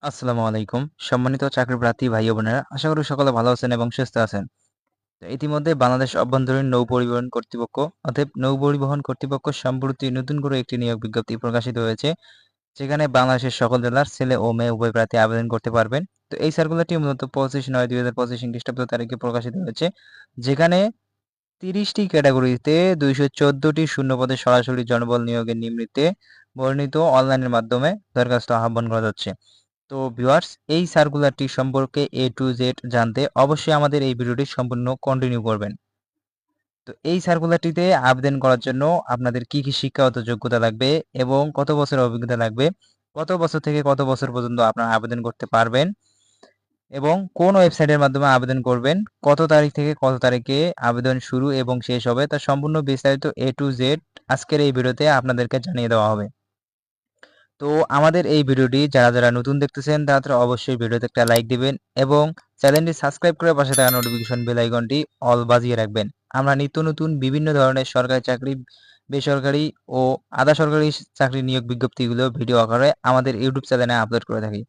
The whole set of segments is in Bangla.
আসসালামু আলাইকুম। সম্মানিত চাকরিপ্রার্থী ভাই ও বোনেরা, আশা করি সকলে ভালো আছেন এবং সুস্থ আছেন। তো ইতিমধ্যে বাংলাদেশ অভ্যন্তরীণ নৌ পরিবহন কর্তৃপক্ষ অতএব নৌ পরিবহন কর্তৃপক্ষ সম্প্রতি নতুন করে একটি নিয়োগ বিজ্ঞপ্তি প্রকাশিত হয়েছে, যেখানে বাংলাদেশের সকল জেলার ছেলে ও মেয়ে উভয় প্রার্থী আবেদন করতে পারবেন। তো এই সার্কুলারটি মূলত 25/9/2025 খ্রিস্টাব্দ তারিখে প্রকাশিত হয়েছে, যেখানে 30টি ক্যাটাগরিতে 214টি শূন্যপদে সরাসরি জনবল নিয়োগের নিমিত্তে বর্ণিত অনলাইনের মাধ্যমে দরখাস্ত আহ্বান করা যাচ্ছে। তো ভিউয়ার্স, এই সার্কুলারটি সম্পর্কে এ টু জেড জানতে অবশ্যই আমাদের এই ভিডিওটি সম্পূর্ণ কন্টিনিউ করবেন। তো এই সার্কুলারটিতে আবেদন করার জন্য আপনাদের কি কি শিক্ষাগত যোগ্যতা লাগবে এবং কত বছরের অভিজ্ঞতা লাগবে, কত বছর থেকে কত বছর পর্যন্ত আপনারা আবেদন করতে পারবেন এবং কোন ওয়েবসাইটের মাধ্যমে আবেদন করবেন, কত তারিখ থেকে কত তারিখে আবেদন শুরু এবং শেষ হবে, তা সম্পূর্ণ বিস্তারিত এ টু জেড আজকের এই ভিডিওতে আপনাদেরকে জানিয়ে দেওয়া হবে। তো আমাদের এই ভিডিওটি যারা নতুন দেখতেছেন তারা অবশ্যই ভিডিওতে একটা লাইক দিবেন এবং চ্যানেলটি সাবস্ক্রাইব করে পাশে থাকা নোটিফিকেশন বেল আইকনটি অল বাজিয়ে রাখবেন। আমরা নিত্য নতুন বিভিন্ন ধরনের সরকারি চাকরি, বেসরকারি ও আধা সরকারি চাকরি নিয়োগ বিজ্ঞপ্তিগুলো ভিডিও আকারে আমাদের ইউটিউব চ্যানেলে আপলোড করে থাকি।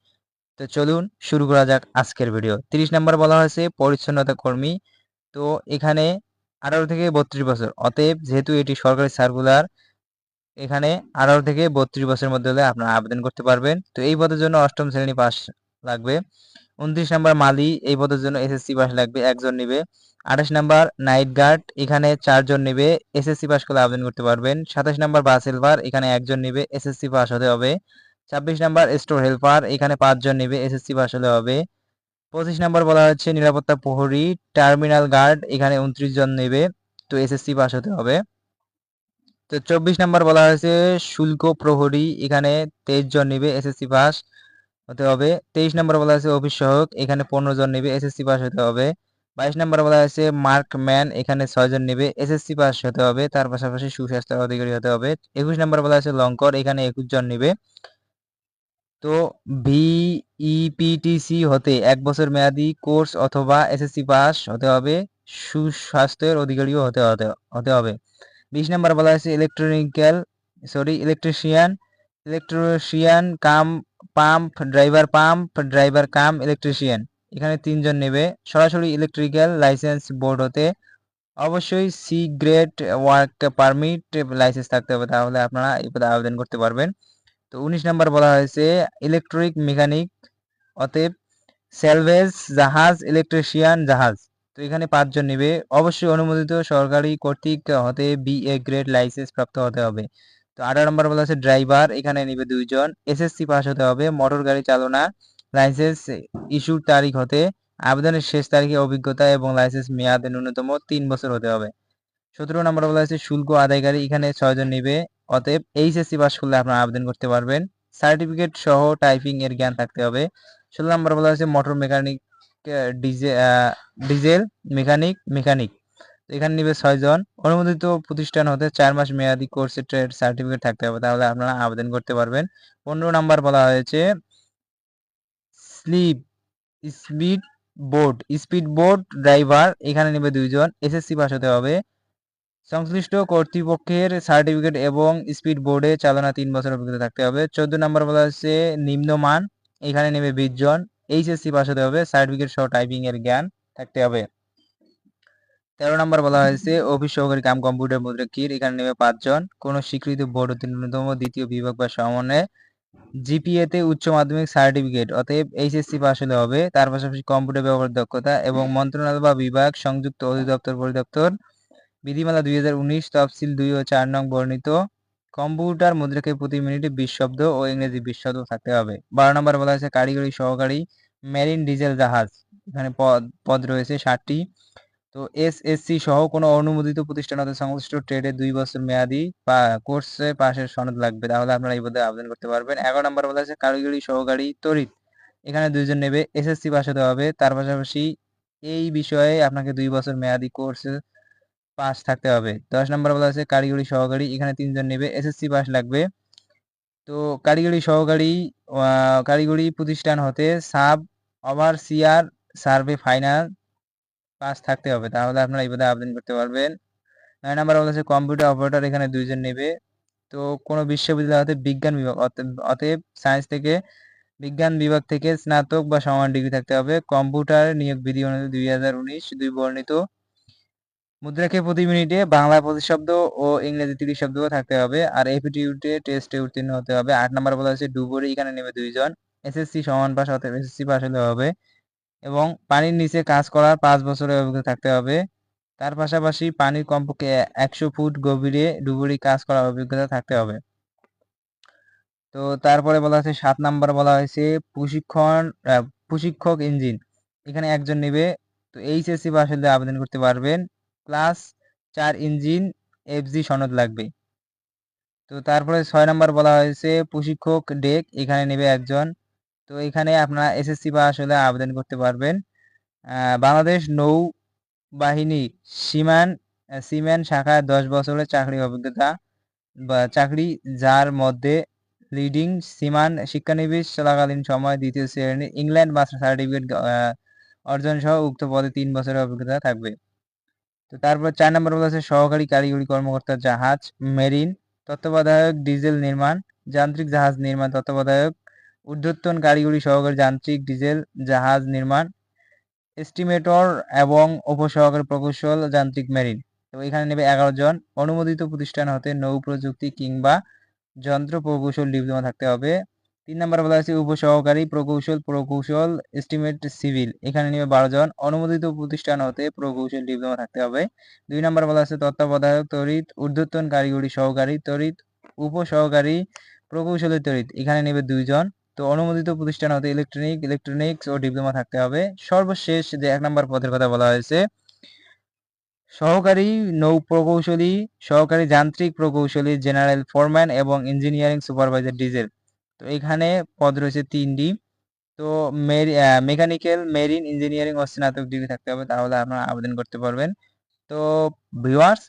তো চলুন শুরু করা যাক আজকের ভিডিও। 30 নম্বর বলা হয়েছে পরিচ্ছন্নতা কর্মী। তো এখানে 18 থেকে 32 বছর, অতএব যেহেতু এটি সরকারি সার্কুলার, এখানে 18 থেকে 32 বছরের মধ্যে হলে আপনারা আবেদন করতে পারবেন। তো এই পদের জন্য অষ্টম শ্রেণী পাস লাগবে। 29 নাম্বার মালি, এই পদের জন্য এসএসসি পাস লাগবে, একজন নিবে। 28 নাম্বার নাইট গার্ড, এখানে 4 জন নিবে, এসএসসি পাস করলে আবেদন করতে পারবেন। 27 নাম্বার বাস হেল্পার, এখানে একজন নিবে, এসএসসি পাস হতে হবে। 26 নাম্বার স্টোর হেল্পার, এখানে 5 জন নিবে, এসএসসি পাস হলে হবে। 25 নাম্বার বলা হচ্ছে নিরাপত্তা প্রহরী টার্মিনাল গার্ড, এখানে 29 জন নেবে, তো এসএসসি পাস হতে হবে। তো 24 নাম্বার বলা হয়েছে শুল্ক প্রহরী, এখানে 23 জন নিবে, এসএসসি পাস হতে হবে। 23 নাম্বার বলা হয়েছে অফিস সহায়ক, এখানে 15 জন নিবে, এসএসসি পাস হতে হবে। 22 নাম্বার বলা হয়েছে মার্কম্যান, এখানে 6 জন নিবে, এসএসসি পাস হতে হবে, তার পাশাপাশি সুস্বাস্থ্যের অধিকারী হতে হবে। 21 নাম্বার বলা হয়েছে লঙ্কর, এখানে 21 জন নিবে। তো ভিইপিটিসি হতে 1 বছর মেয়াদি কোর্স অথবা এসএসসি পাস হতে হবে, সুস্বাস্থ্যের অধিকারীও হতে হবে। 20 নাম্বার বলা হয়েছে ইলেকট্রিশিয়ান, কাম ড্রাইভার কাম ইলেকট্রিশিয়ান, এখানে 3 জন নেবে। সরাসরি ইলেকট্রিক্যাল লাইসেন্স বোর্ড হতে অবশ্যই C grade work permit license থাকতে হবে, তাহলে আপনারা এই পদে আবেদন করতে পারবেন। তো 19 নাম্বার বলা হয়েছে ইলেকট্রিক মেকানিক, অতএব স্যালভেজ জাহাজ, ইলেকট্রিশিয়ান জাহাজ, তো এখানে 5 জন নিবে। অবশ্যই অনুমোদিত সরকারি কর্তৃক হতে বিএ গ্রেড লাইসেন্স প্রাপ্ত হতে হবে। তো 18 নম্বর বলা আছে ড্রাইভার, এখানে নিবে 2 জন, এসএসসি পাস হতে হবে। মোটর গাড়ি চালনা লাইসেন্স ইস্যুর তারিখ হতে আবেদনের শেষ তারিখে অভিজ্ঞতা এবং লাইসেন্স মেয়াদ ন্যূনতম 3 বছর হতে হবে। 17 নম্বর বলা হয়েছে শুল্ক আদায়কারী, এখানে 6 জন নিবে, অতএব এইচএসসি পাস করলে আপনারা আবেদন করতে পারবেন। সার্টিফিকেট সহ টাইপিং এর জ্ঞান থাকতে হবে। 16 নম্বর বলা হয়েছে মোটর মেকানিক, ডিজেল মেকানিক, তো এখানে নিবে 6 জন। অনুমোদিত প্রতিষ্ঠান হতে 4 মাস মেয়াদি কোর্সের ট্রেড সার্টিফিকেট থাকতে হবে, তাহলে আপনারা আবেদন করতে পারবেন। 15 নাম্বার বলা হয়েছে slip speed speed boat driver, এখানে নিবে 2 জন, এসএসসি পাস হতে হবে। সংশ্লিষ্ট কর্তৃপক্ষের সার্টিফিকেট এবং স্পিড বোর্ডে চালনা 3 বছর অভিজ্ঞতা থাকতে হবে। 14 নম্বর বলা হচ্ছে নিম্নমান, এখানে নেবে 20 জন, এইচএসসি পাস হতে হবে, সার্টিফিকেট সহ টাইপিং এর জ্ঞান থাকতে হবে। 13 নম্বর বলা হয়েছে অফিস সহকারী কাম কম্পিউটার মুদ্রাক্ষীর, এখানে নেবে 5 জন, কোন স্বীকৃত বোর্ড হতে ন্যূনতম দ্বিতীয় বিভাগ বা সমন্বয়ে জিপিএ তে উচ্চ মাধ্যমিক সার্টিফিকেট, অতএব এইচএসসি পাস হলে হবে। তার পাশাপাশি কম্পিউটার ব্যবহার দক্ষতা এবং মন্ত্রণালয় বা বিভাগ সংযুক্ত অধিদপ্তর পরিদপ্তর বিধিমালা 2019 তফসিল 2 ও 4 নং বর্ণিত কম্পিউটার মুদ্রাকে প্রতি মিনিটে 20 শব্দ ও ইংরেজি 20 শব্দ থাকতে হবে। 12 নম্বর বলা হয়েছে কারিগরি সহকারী মেরিন ডিজেল জাহাজ, এখানে পদ রয়েছে 60টি। তো এসএসসি সহ কোনো অনুমোদিত প্রতিষ্ঠান হতে সংশ্লিষ্ট ট্রেডে 2 বছর মেয়াদি বা কোর্সে পাশের সনদ লাগবে, তাহলে আপনারা এই পদে আবেদন করতে পারবেন। 11 নম্বর বলা হয়েছে কারিগরি সহকারী তড়িৎ, এখানে 2 জন নেবে, এসএসসি পাস হতে হবে, তার পাশাপাশি এই বিষয়ে আপনাকে 2 বছর মেয়াদি কোর্সে পাস থাকতে হবে। 10 নম্বর বলা আছে কারিগরি সহকারী, এখানে 3 জন নেবে, এসএসসি পাস লাগবে। তো কারিগরি সহকারী কারিগরি প্রতিষ্ঠান হতে sub overseer survey final pass থাকতে হবে, তাহলে আপনারা এই পদে আবেদন করতে পারবেন। 9 নম্বর বলা আছে কম্পিউটার অপারেটর, এখানে 2 জন নেবে। তো কোনো বিশ্ববিদ্যালয় হতে বিজ্ঞান বিভাগ, অতএব সায়েন্স থেকে বিজ্ঞান বিভাগ থেকে স্নাতক বা সমান ডিগ্রি থাকতে হবে। কম্পিউটার নিয়োগ বিধি অনুযায়ী 2019 2 বর্ণিত মুদ্রাকে প্রতি মিনিটে বাংলা 25 শব্দ ও ইংরেজি 30 শব্দ থাকতে হবে। আর এপিটিউডে টেস্টে উত্তীর্ণ হতে হবে। 8 নম্বর বলা হয়েছে ডুবুরি, এখানে নেবে 2 জন। এসএসসি সমান পাস, অর্থাৎ এসএসসি পাস হলে হবে। এবং পানির নিচে কাজ করার 5 বছরের অভিজ্ঞতা থাকতে হবে। তার পাশাপাশি পানির কমপক্ষে 100 ফুট গভীরে ডুবুরি কাজ করার অভিজ্ঞতা থাকতে হবে। তো তারপরে বলা হয়েছে 7 নাম্বার বলা হয়েছে প্রশিক্ষক ইঞ্জিন, এখানে একজন নেবে। তো এইচএসসি পাস হলে আবেদন করতে পারবেন। ক্লাস 4 ইঞ্জিন এফজি সনদ লাগবে। তো তারপরে 6 নাম্বার বলা হয়েছে প্রশিক্ষক ডেক, এখানে নেবে একজন। তো এখানে আপনারা এসএসসি পাস হলে আবেদন করতে পারবেন। বাংলাদেশ নৌ বাহিনী সিম্যান শাখায় 10 বছরের চাকরি অভিজ্ঞতা বা চাকরি, যার মধ্যে লিডিং সিমান শিক্ষানবিশ চলাকালীন সময় 2য় শ্রেণী ইংল্যান্ড মাস্টার সার্টিফিকেট অর্জন সহ উক্ত পদে 3 বছরের অভিজ্ঞতা থাকবে। তো তারপর 4 নম্বর বলা আছে সহকারী কারিগরি কর্মকর্তা জাহাজ মেরিন তত্ত্বাবধায়ক ডিজেল নির্মাণ যান্ত্রিক জাহাজ নির্মাণ তত্ত্বাবধায়ক ঊর্ধ্বতন কারিগরি সহকারী যান্ত্রিক ডিজেল জাহাজ নির্মাণ এস্টিমেটর এবং উপসহকারী প্রকৌশল যান্ত্রিক মেরিন। তো এখানে নেবে 11 জন। অনুমোদিত প্রতিষ্ঠান হতে নৌ প্রযুক্তি কিংবা যন্ত্র প্রকৌশল ডিপ্লোমা থাকতে হবে। 3 নম্বর বলা হয়েছে উপসহকারী প্রকৌশল এস্টিমেট সিভিল, এখানে নেবে 12 জন। অনুমোদিত প্রতিষ্ঠান হতে প্রকৌশল ডিপ্লোমা থাকতে হবে। 2 নম্বর বলা হয়েছে তত্ত্বাবধায়ক তড়িৎ ঊর্ধ্বতন কারিগরি সহকারী তড়িৎ উপসহকারী প্রকৌশলী তড়িৎ, এখানে নেবে 2 জন। তো অনুমোদিত প্রতিষ্ঠান হতে ইলেকট্রনিক্স ও ডিপ্লোমা থাকতে হবে। সর্বশেষ যে 1 নম্বর পদের কথা বলা হয়েছে সহকারী নৌ প্রকৌশলী, সহকারী যান্ত্রিক প্রকৌশলী, জেনারেল ফোরম্যান এবং ইঞ্জিনিয়ারিং সুপারভাইজার ডিজেল। তো এখানে পদ রয়েছে 3টি। তো মেকানিক্যাল, মেরিন ইঞ্জিনিয়ারিং ও স্নাতক ডিগ্রি থাকতে হবে, তাহলে আপনারা আবেদন করতে পারবেন। তো ভিউয়ার্স,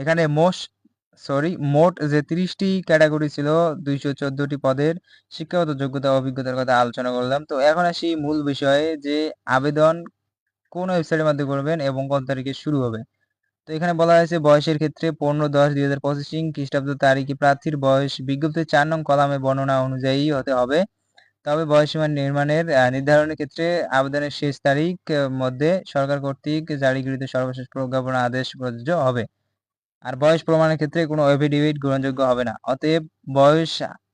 এখানে মোট যে 30টি ক্যাটাগরি ছিল 214টি পদের শিক্ষাগত যোগ্যতা অভিজ্ঞতার কথা আলোচনা করলাম। তো এখন আসি মূল বিষয়ে যে আবেদন কোন ওয়েবসাইটের মাধ্যমে করবেন এবং কত তারিখে শুরু হবে। তো এখানে বলা হয়েছে বয়সের ক্ষেত্রে 15/10/2025 খ্রিস্টাব্দ তারিখে প্রার্থীর বয়স বিজ্ঞপ্তির 4 নং কলামে বর্ণনা অনুযায়ী হতে হবে। তবে বয়সসীমা নির্ধারণের ক্ষেত্রে আবেদনের শেষ তারিখ মধ্যে সরকার কর্তৃক জারিকৃত সর্বশেষ প্রজ্ঞাপন আদেশ প্রযোজ্য হবে। আর বয়স প্রমাণের ক্ষেত্রে কোনো এফিডেভিট গ্রহণযোগ্য হবে না। অতএব বয়স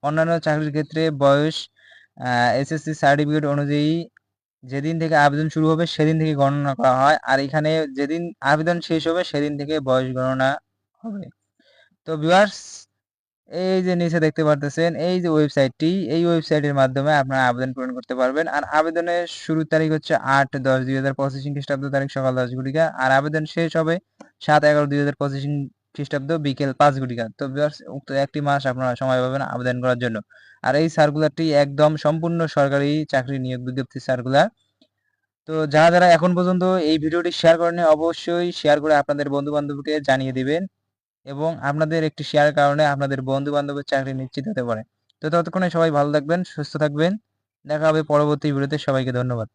অন্যান্য চাকরির ক্ষেত্রে বয়স এসএসসি সার্টিফিকেট অনুযায়ী যেদিন থেকে আবেদন শুরু হবে সেদিন থেকে গণনা করা হয়। আর এখানে যেদিন আবেদন শেষ হবে সেদিন থেকে বয়স গণনা হবে। তো ভিউয়ার্স, এই যে নিচে দেখতে পারতেছেন এই যে ওয়েবসাইটটি, এই ওয়েবসাইটের মাধ্যমে আপনারা আবেদন পূরণ করতে পারবেন। আর আবেদনের শুরুর তারিখ হচ্ছে 8/10/2025 খ্রিস্টাব্দ তারিখ সকাল 10 ঘটিকা। আর আবেদন শেষ হবে 7/11/2025 খ্রিস্টাব্দ বিকেল 5 ঘটিকা। তো ভিউয়ার্স, উক্ত একটি মাস আপনারা সময় পাবেন আবেদন করার জন্য। আর এই সার্কুলারটি একদম সম্পূর্ণ সরকারি চাকরি নিয়োগ বিজ্ঞপ্তি সার্কুলার। তো যারা এখন পর্যন্ত এই ভিডিওটি শেয়ার করেনি অবশ্যই শেয়ার করে আপনাদের বন্ধু বান্ধবকে জানিয়ে দিবেন এবং আপনাদের একটি শেয়ার কারণে আপনাদের বন্ধু বান্ধবের চাকরি নিশ্চিত হতে পারে। তো ততক্ষণে সবাই ভালো থাকবেন, সুস্থ থাকবেন। দেখা হবে পরবর্তী ভিডিওতে। সবাইকে ধন্যবাদ।